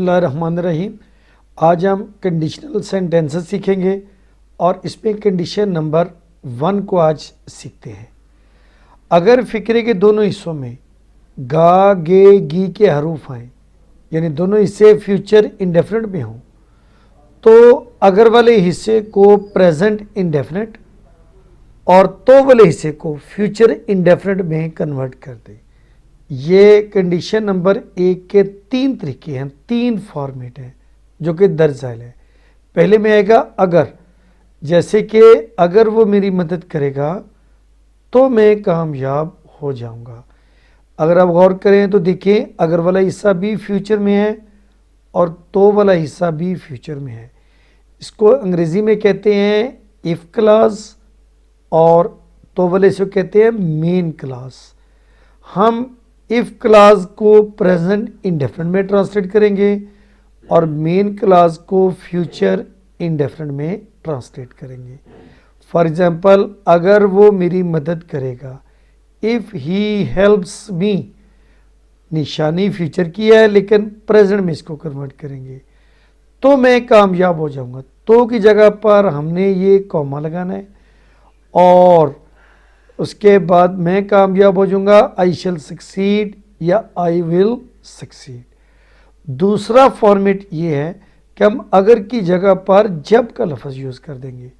बिस्मिल्लाहिर्रहमानिर्रहीम। आज हम कंडीशनल सेंटेंसेस सीखेंगे और इसमें कंडीशन नंबर 1 को आज सीखते हैं। अगर फ़िक्रे के दोनों हिस्सों में गा गे गी के हरूफ आएँ, यानी दोनों हिस्से फ्यूचर इंडेफिनिट में हों, तो अगर वाले हिस्से को प्रेजेंट इंडेफिनिट और तो वाले हिस्से को फ्यूचर इंडेफिनिट में कन्वर्ट कर दें। ये कंडीशन नंबर 1 के 3 तरीके हैं, 3 फॉर्मेट हैं जो कि दर्ज झैल है। पहले में आएगा अगर, जैसे कि अगर वो मेरी मदद करेगा तो मैं कामयाब हो जाऊंगा। अगर आप गौर करें तो देखिए, अगर वाला हिस्सा भी फ्यूचर में है और तो वाला हिस्सा भी फ्यूचर में है। इसको अंग्रेज़ी में कहते हैं इफ़ क्लॉज और तो वाले से कहते हैं मेन क्लॉज। हम इफ़ क्लॉज को प्रेजेंट इंडेफिनिट में ट्रांसलेट करेंगे और मेन क्लॉज को फ्यूचर इंडेफिनिट में ट्रांसलेट करेंगे। फॉर एग्जांपल, अगर वो मेरी मदद करेगा, इफ़ ही हेल्प्स मी, निशानी फ्यूचर की है लेकिन प्रेजेंट में इसको कन्वर्ट करेंगे, तो मैं कामयाब हो जाऊंगा। तो की जगह पर हमने ये कॉमा लगाना है और उसके बाद मैं कामयाब हो जाऊंगा, आई शैल सक्सीड या आई विल सक्सीड। दूसरा फॉर्मेट ये है कि हम अगर की जगह पर जब का लफ्ज़ यूज़ कर देंगे।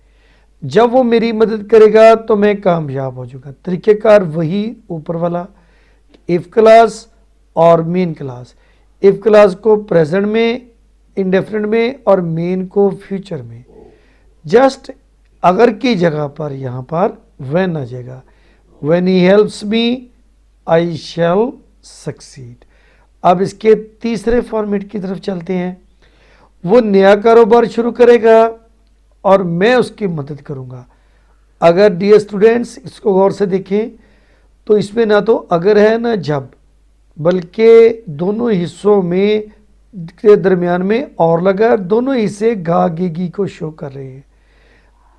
जब वो मेरी मदद करेगा तो मैं कामयाब हो जाऊंगा। तरीक़ेकार वही ऊपर वाला, इफ़ क्लॉज और मेन क्लॉज। इफ़ क्लॉज को प्रेजेंट में इंडेफिनिट में और मेन को फ्यूचर में। जस्ट अगर की जगह पर यहाँ पर व्हेन आ जाएगा, when he helps me I shall succeed. अब इसके तीसरे फॉर्मेट की तरफ चलते हैं। वो नया कारोबार शुरू करेगा और मैं उसकी मदद करूँगा। अगर डियर स्टूडेंट्स इसको गौर से देखें तो इसमें ना तो अगर है ना जब, बल्कि दोनों हिस्सों में के दरमियान में और लगा, दोनों हिस्से गा गी को शो कर रहे हैं।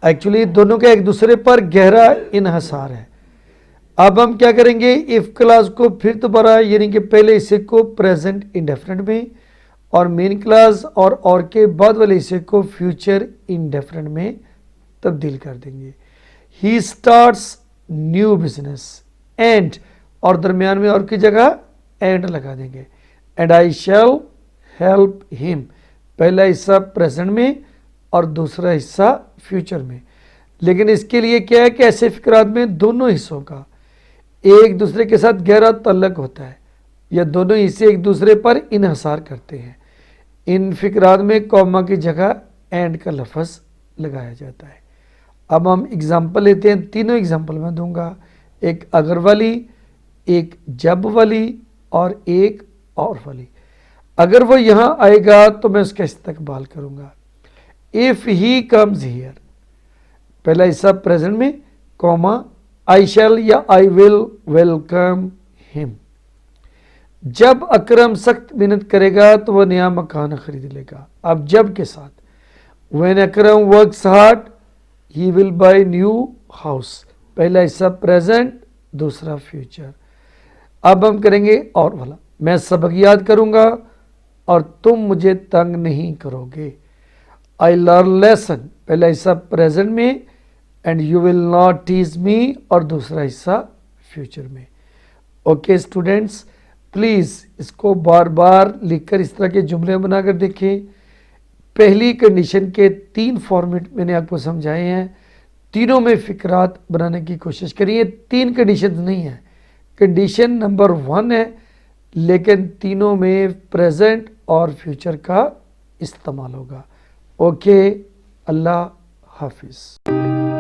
एक्चुअली दोनों का एक दूसरे पर गहरा इन्हसार है। अब हम क्या करेंगे, इफ़ क्लॉज को फिर दोबारा यानी कि पहले हिस्से को प्रेजेंट इंडेफिनिट में और मेन क्लॉज और के बाद वाले हिस्से को फ्यूचर इंडेफिनिट में तब्दील कर देंगे। He starts new business and, और दरमियान में और की जगह एंड लगा देंगे। And I shell help him, पहला हिस्सा प्रेजेंट में और दूसरा हिस्सा फ्यूचर में। लेकिन इसके लिए क्या है कि ऐसे फिक्रात में दोनों हिस्सों का एक दूसरे के साथ गहरा तल्लक होता है या दोनों हिस्से एक दूसरे पर इन्हसार करते हैं। इन फिक्रात में कॉमा की जगह एंड का लफ्ज़ लगाया जाता है। अब हम एग्जाम्पल लेते हैं। तीनों एग्जाम्पल मैं दूंगा, एक अगर वाली, एक जब वाली और एक और वाली। अगर वो यहाँ आएगा तो मैं उसका इस्तकबाल करूँगा। इफ़ ही कम्स हियर, पहला हिस्सा प्रेजेंट में, कॉमा आई शैल या आई विल वेलकम हिम। जब अकरम सख्त मेहनत करेगा तो वह नया मकान खरीद लेगा। अब जब के साथ, when Akram works hard he will buy new house, पहला हिस्सा प्रेजेंट, दूसरा फ्यूचर। अब हम करेंगे और वाला, मैं सबक याद करूँगा और तुम मुझे तंग नहीं करोगे। आई लर्न लेसन, पहला हिस्सा प्रेजेंट में and you will not tease me, और दूसरा हिस्सा फ्यूचर में। ओके स्टूडेंट्स, प्लीज़ इसको बार बार लिखकर इस तरह के जुमले बनाकर देखें। पहली कंडीशन के 3 फॉर्मेट मैंने आपको समझाए हैं, तीनों में फिक्रात बनाने की कोशिश करिए। 3 कंडीशन नहीं है, कंडीशन नंबर 1 है, लेकिन तीनों में प्रेजेंट और फ्यूचर का इस्तेमाल होगा। ओके, अल्लाह हाफिज़।